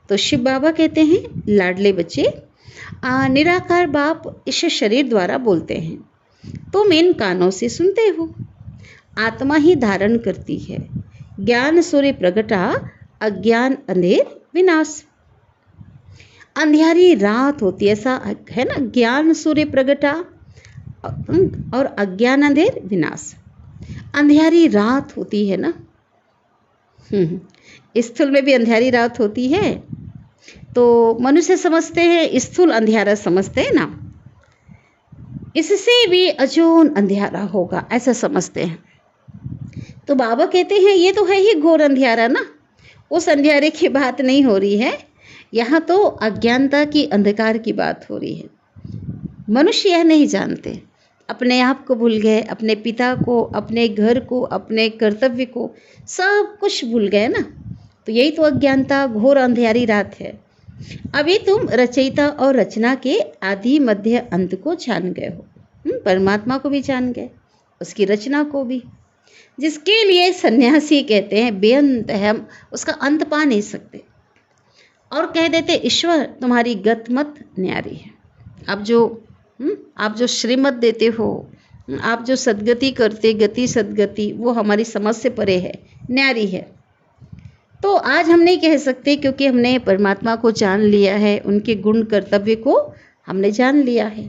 तो शिव बाबा कहते हैं, लाडले बच्चे, निराकार बाप इस शरीर द्वारा बोलते हैं, तुम इन कानों से सुनते हो। आत्मा ही धारण करती है। ज्ञान सूर्य प्रगटा, अज्ञान अंधेर विनाश। अंधियारी रात होती है, ऐसा है ना, ज्ञान सूर्य प्रगटा और अज्ञान अंधेर विनाश। अंधियारी रात होती है ना, स्थूल में भी अंधियारी रात होती है। तो मनुष्य समझते हैं स्थूल अंधियारा समझते हैं ना, इससे भी अजून अंधियारा होगा, ऐसा समझते हैं। तो बाबा कहते हैं ये तो है ही घोर अंधियारा ना, उस अंधियारे की बात नहीं हो रही है, यहाँ तो अज्ञानता की, अंधकार की बात हो रही है। मनुष्य यह नहीं जानते, अपने आप को भूल गए, अपने पिता को, अपने घर को, अपने कर्तव्य को, सब कुछ भूल गए ना। तो यही तो अज्ञानता, घोर अंधियारी रात है। अभी तुम रचयिता और रचना के आदि मध्य अंत को जान गए हो। परमात्मा को भी जान गए, उसकी रचना को भी, जिसके लिए सन्यासी कहते हैं बेअंत है, हम उसका अंत पा नहीं सकते। और कह देते ईश्वर तुम्हारी गत मत न्यारी है। आप जो श्रीमत देते हो, आप जो सदगति करते, गति सदगति, वो हमारी समझ से परे है, न्यारी है। तो आज हम नहीं कह सकते, क्योंकि हमने परमात्मा को जान लिया है, उनके गुण कर्तव्य को हमने जान लिया है।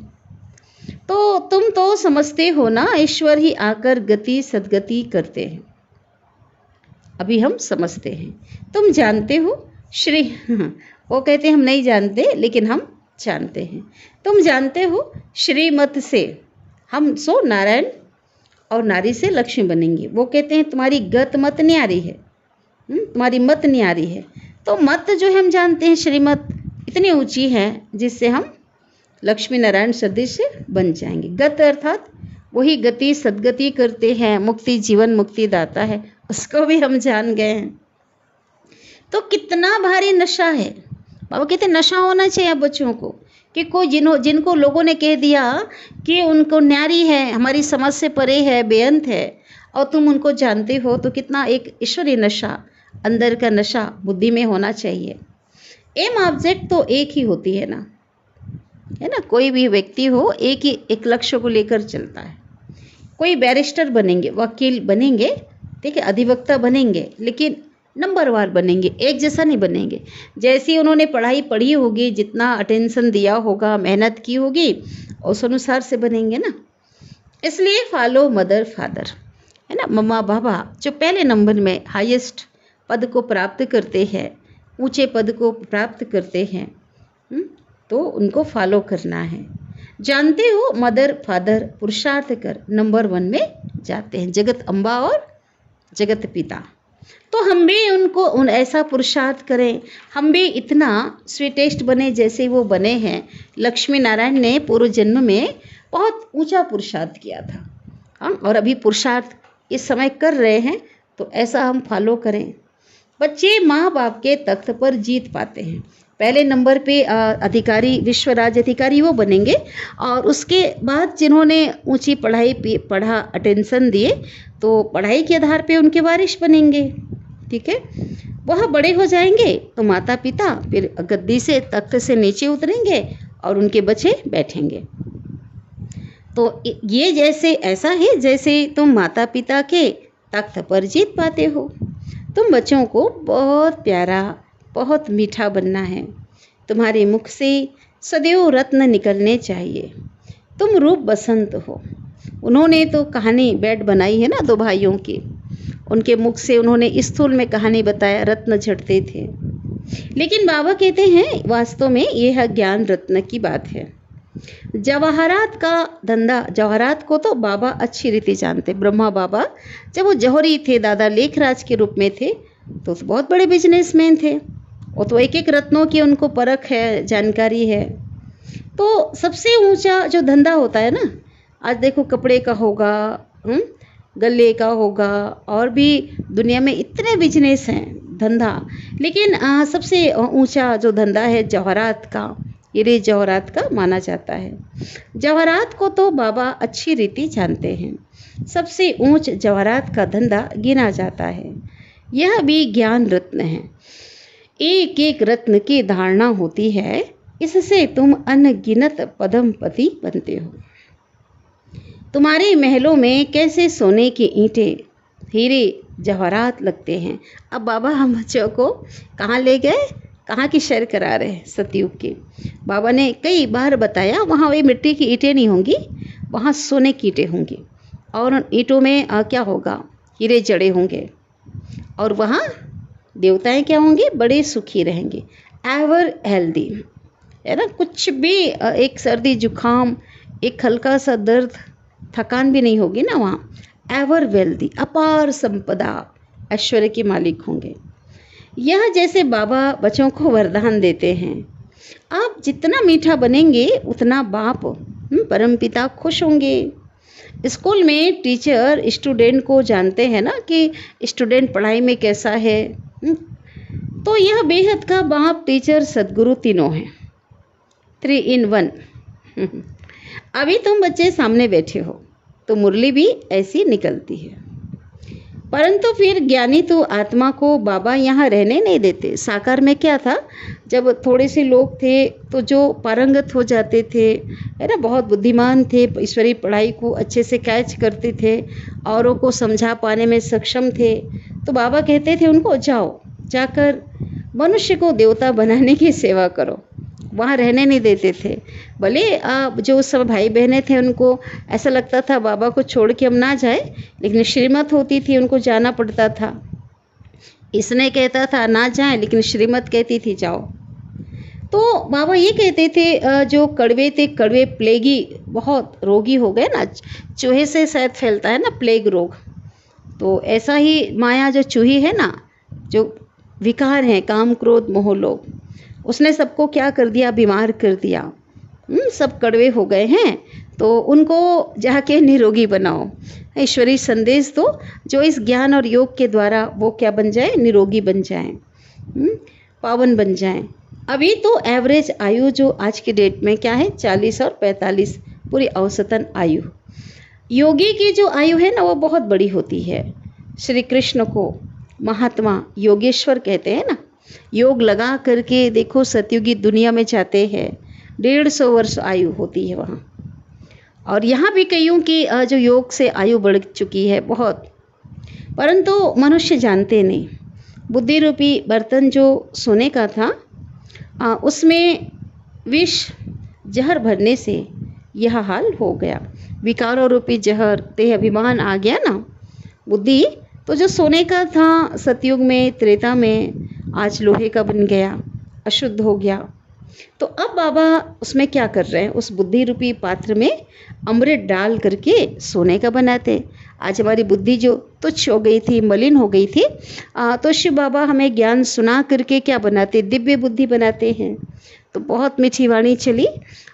तो तुम तो समझते हो ना, ईश्वर ही आकर गति सदगति करते हैं। अभी हम समझते हैं, तुम जानते हो श्री वो कहते हैं हम नहीं जानते, लेकिन हम जानते हैं। तुम जानते हो श्रीमत से हम सो नारायण और नारी से लक्ष्मी बनेंगे। वो कहते हैं तुम्हारी गत मत न्यारी है, तुम्हारी मत न्यारी है। तो मत जो है हम जानते हैं, श्रीमत इतनी ऊंची है जिससे हम लक्ष्मी नारायण सदृश बन जाएंगे। गत अर्थात वही गति सदगति करते हैं, मुक्ति जीवन मुक्ति दाता है, उसको भी हम जान गए हैं। तो कितना भारी नशा है। बाबा कहते नशा होना चाहिए बच्चों को, कि कोई जिनको लोगों ने कह दिया कि उनको न्यारी है, हमारी समझ से परे है, बेअंत है, और तुम उनको जानते हो, तो कितना एक ईश्वरीय नशा, अंदर का नशा बुद्धि में होना चाहिए। एम ऑब्जेक्ट तो एक ही होती है ना, है ना। कोई भी व्यक्ति हो, एक लक्ष्य को लेकर चलता है। कोई बैरिस्टर बनेंगे, वकील बनेंगे, ठीक है, अधिवक्ता बनेंगे, लेकिन नंबरवार बनेंगे, एक जैसा नहीं बनेंगे। जैसी उन्होंने पढ़ाई पढ़ी होगी, जितना अटेंशन दिया होगा, मेहनत की होगी, उस अनुसार से बनेंगे ना। इसलिए फॉलो मदर फादर, है ना। मम्मा पापा जो पहले नंबर में हाईएस्ट पद को प्राप्त करते हैं, ऊंचे पद को प्राप्त करते हैं, तो उनको फॉलो करना है। जानते हो मदर फादर पुरुषार्थ कर नंबर 1 में जाते हैं, जगत अम्बा और जगत पिता। तो हम भी उनको ऐसा पुरुषार्थ करें, हम भी इतना स्वीटेस्ट बने जैसे वो बने हैं। लक्ष्मी नारायण ने पूर्व जन्म में बहुत ऊंचा पुरुषार्थ किया था, और अभी पुरुषार्थ इस समय कर रहे हैं, तो ऐसा हम फॉलो करें। बच्चे माँ बाप के तख्त पर जीत पाते हैं। पहले नंबर पे अधिकारी, विश्व राज्य अधिकारी वो बनेंगे, और उसके बाद जिन्होंने ऊंची पढ़ाई पे पढ़ा, अटेंशन दिए, तो पढ़ाई के आधार पे उनके वारिश बनेंगे। ठीक है, वह बड़े हो जाएंगे तो माता पिता फिर गद्दी से, तख्त से नीचे उतरेंगे और उनके बच्चे बैठेंगे। तो ये जैसे ऐसा है जैसे तुम माता पिता के तख्त पर जीत पाते हो। तुम बच्चों को बहुत प्यारा, बहुत मीठा बनना है। तुम्हारे मुख से सदैव रत्न निकलने चाहिए। तुम रूप बसंत हो। उन्होंने तो कहानी बेड बनाई है ना, 2 भाइयों की। उनके मुख से उन्होंने स्थूल में कहानी बताया, रत्न झड़ते थे। लेकिन बाबा कहते हैं वास्तव में यह ज्ञान रत्न की बात है। जवाहरात का धंधा, जवाहरात को तो बाबा अच्छी रीति जानते। ब्रह्मा बाबा जब वो जौहरी थे, दादा लेखराज के रूप में थे, तो बहुत बड़े बिजनेसमैन थे। और तो एक एक रत्नों की उनको परख है, जानकारी है। तो सबसे ऊंचा जो धंधा होता है ना, आज देखो कपड़े का होगा, गले का होगा, और भी दुनिया में इतने बिजनेस हैं, धंधा। लेकिन सबसे ऊंचा जो धंधा है जवाहरात का, हीरे जवाहरात का माना जाता है। जवाहरात को तो बाबा अच्छी रीति जानते हैं। सबसे ऊंच जवाहरात का धंधा गिना जाता है। यह भी ज्ञान रत्न है। एक एक रत्न की धारणा होती है, इससे तुम अनगिनत पदमपति बनते हो। तुम्हारे महलों में कैसे सोने की ईंटें, हीरे जवाहरात लगते हैं। अब बाबा हम बच्चों को कहाँ ले गए, कहाँ की शेयर करा रहे हैं, सतयुग के। बाबा ने कई बार बताया, वहाँ वही मिट्टी की ईंटें नहीं होंगी, वहाँ सोने की ईंटें होंगी, और उन ईंटों में क्या होगा, हीरे जड़े होंगे, और वहाँ देवताएं क्या होंगे, बड़े सुखी रहेंगे, एवर हेल्दी, है ना। कुछ भी एक सर्दी जुकाम, एक हल्का सा दर्द, थकान भी नहीं होगी ना वहाँ। एवर वेल्दी, अपार संपदा, ऐश्वर्य के मालिक होंगे। यह जैसे बाबा बच्चों को वरदान देते हैं। आप जितना मीठा बनेंगे उतना बाप परमपिता खुश होंगे। स्कूल में टीचर स्टूडेंट को जानते हैं ना कि स्टूडेंट पढ़ाई में कैसा है। तो यह बेहद का बाप टीचर सदगुरु तीनों हैं, 3 in 1। अभी तुम बच्चे सामने बैठे हो तो मुरली भी ऐसी निकलती है, परंतु फिर ज्ञानी तो आत्मा को बाबा यहाँ रहने नहीं देते। साकार में क्या था, जब थोड़े से लोग थे तो जो पारंगत हो जाते थे, है ना, बहुत बुद्धिमान थे, ईश्वरीय पढ़ाई को अच्छे से कैच करते थे, औरों को समझा पाने में सक्षम थे, तो बाबा कहते थे उनको जाओ, जाकर मनुष्य को देवता बनाने की सेवा करो। वहाँ रहने नहीं देते थे। भले जो सब भाई बहनें थे उनको ऐसा लगता था बाबा को छोड़ के हम ना जाए, लेकिन श्रीमत होती थी, उनको जाना पड़ता था। इसने कहता था ना जाए, लेकिन श्रीमत कहती थी जाओ। तो बाबा ये कहते थे जो कड़वे थे, कड़वे प्लेगी बहुत रोगी हो गए ना, चूहे से शायद फैलता है ना प्लेग रोग, तो ऐसा ही माया जो चूही है ना, जो विकार है, काम क्रोध मोह लोभ, उसने सबको क्या कर दिया, बीमार कर दिया। सब कड़वे हो गए हैं, तो उनको जाके निरोगी बनाओ। ईश्वरीय संदेश दो, जो इस ज्ञान और योग के द्वारा वो क्या बन जाए, निरोगी बन जाएं, पावन बन जाएं। अभी तो एवरेज आयु जो आज की डेट में क्या है, 40 और 45 पूरी औसतन आयु। योगी की जो आयु है ना वो बहुत बड़ी होती है। श्री कृष्ण को महात्मा योगेश्वर कहते हैं ना। योग लगा करके देखो सतयुगी दुनिया में जाते हैं, 150 वर्ष आयु होती है वहाँ। और यहाँ भी कईयों की जो योग से आयु बढ़ चुकी है बहुत, परंतु मनुष्य जानते नहीं। बुद्धि रूपी बर्तन जो सोने का था, उसमें विष जहर भरने से यह हाल हो गया। विकारों रूपी जहर देह अभिमान आ गया ना, बुद्धि, तो जो सोने का था सतयुग में, त्रेता में, आज लोहे का बन गया, अशुद्ध हो गया। तो अब बाबा उसमें क्या कर रहे हैं, उस बुद्धि रूपी पात्र में अमृत डाल करके सोने का बनाते। आज हमारी बुद्धि जो तुच्छ हो गई थी, मलिन हो गई थी, तो शिव बाबा हमें ज्ञान सुना करके क्या बनाते, दिव्य बुद्धि बनाते हैं। तो बहुत मीठी वाणी चली।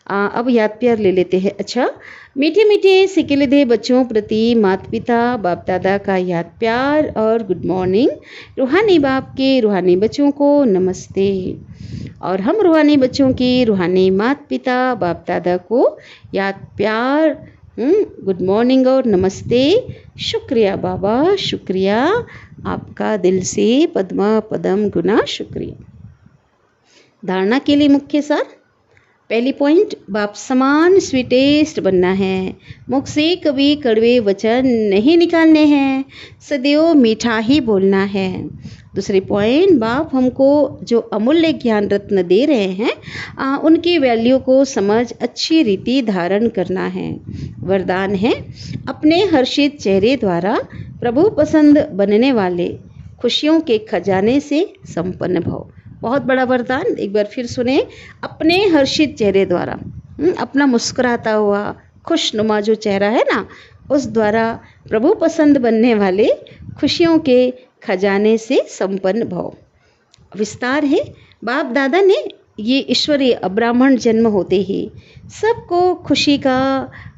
अब याद प्यार ले लेते हैं। अच्छा, मीठे मीठे सिकिलधे बच्चों प्रति माता पिता बाप दादा का याद प्यार और गुड मॉर्निंग। रूहानी बाप के रूहानी बच्चों को नमस्ते। और हम रूहानी बच्चों की रूहानी माता पिता बाप दादा को याद प्यार, गुड मॉर्निंग और नमस्ते। शुक्रिया बाबा, शुक्रिया आपका, दिल से पद्मा पदम गुना शुक्रिया। धारणा के लिए मुख्य सार। पहली पॉइंट, बाप समान स्वीटेस्ट बनना है, मुख से कभी कड़वे वचन नहीं निकालने हैं, सदैव मीठा ही बोलना है। दूसरी पॉइंट, बाप हमको जो अमूल्य ज्ञान रत्न दे रहे हैं उनकी वैल्यू को समझ अच्छी रीति धारण करना है। वरदान है, अपने हर्षित चेहरे द्वारा प्रभु पसंद बनने वाले खुशियों के खजाने से संपन्न भव। बहुत बड़ा वरदान, एक बार फिर सुने। अपने हर्षित चेहरे द्वारा, अपना मुस्कुराता हुआ खुशनुमा जो चेहरा है ना, उस द्वारा प्रभु पसंद बनने वाले खुशियों के खजाने से संपन्न भव। विस्तार है, बाप दादा ने ये ईश्वरीय ब्राह्मण जन्म होते ही सबको खुशी का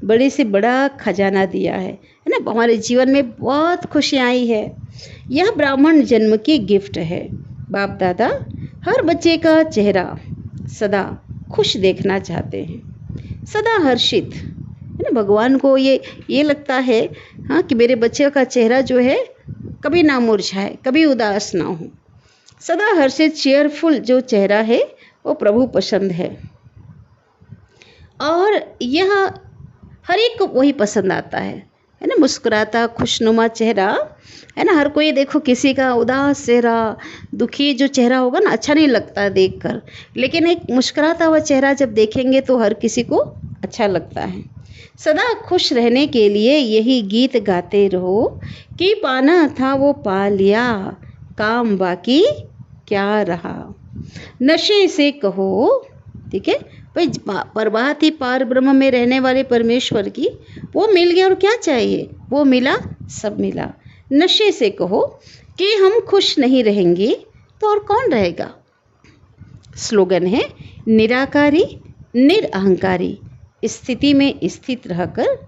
बड़े से बड़ा खजाना दिया है ना। हमारे जीवन में बहुत खुशी आई है, यह ब्राह्मण जन्म की गिफ्ट है। बाप दादा हर बच्चे का चेहरा सदा खुश देखना चाहते हैं, सदा हर्षित है ना। भगवान को ये लगता है कि मेरे बच्चे का चेहरा जो है कभी ना मुरझाए, कभी उदास ना हो, सदा हर्षित चेयरफुल जो चेहरा है वो प्रभु पसंद है। और यह हर एक को वही पसंद आता है ना, मुस्कुराता खुशनुमा चेहरा है ना। हर कोई देखो, किसी का उदास चेहरा, दुखी जो चेहरा होगा ना, अच्छा नहीं लगता देखकर, लेकिन एक मुस्कुराता हुआ चेहरा जब देखेंगे तो हर किसी को अच्छा लगता है। सदा खुश रहने के लिए यही गीत गाते रहो कि पाना था वो पा लिया, काम बाकी क्या रहा। नशे से कहो, ठीक है भाई, परवाह थी पार ब्रह्म में रहने वाले परमेश्वर की, वो मिल गया और क्या चाहिए, वो मिला, सब मिला। नशे से कहो कि हम खुश नहीं रहेंगे तो और कौन रहेगा। स्लोगन है, निराकारी निरअहंकारी स्थिति में स्थित रहकर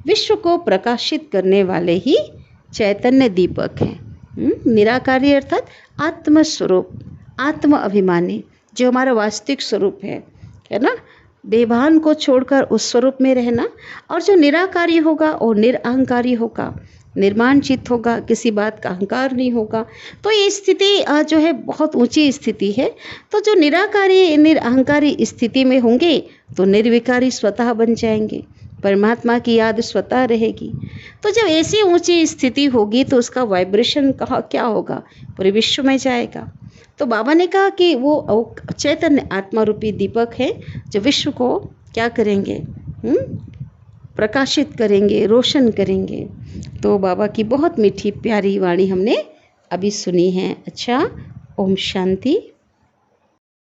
विश्व को प्रकाशित करने वाले ही चैतन्य दीपक हैं। निराकारी अर्थात आत्मस्वरूप, आत्म अभिमानी, जो हमारा वास्तविक स्वरूप है ना। देहभान को छोड़कर उस स्वरूप में रहना। और जो निराकारी होगा और निरअहंकारी होगा, निर्माण चित्त होगा, किसी बात का अहंकार नहीं होगा, तो ये स्थिति जो है बहुत ऊंची स्थिति है। तो जो निराकारी निरअहंकारी स्थिति में होंगे तो निर्विकारी स्वतः बन जाएंगे, परमात्मा की याद स्वतः रहेगी। तो जब ऐसी ऊंची स्थिति होगी तो उसका वाइब्रेशन कहाँ क्या होगा, पूरे विश्व में जाएगा। तो बाबा ने कहा कि वो चैतन्य आत्मा रूपी दीपक है जो विश्व को क्या करेंगे, प्रकाशित करेंगे, रोशन करेंगे। तो बाबा की बहुत मीठी प्यारी वाणी हमने अभी सुनी है। अच्छा, ओम शांति।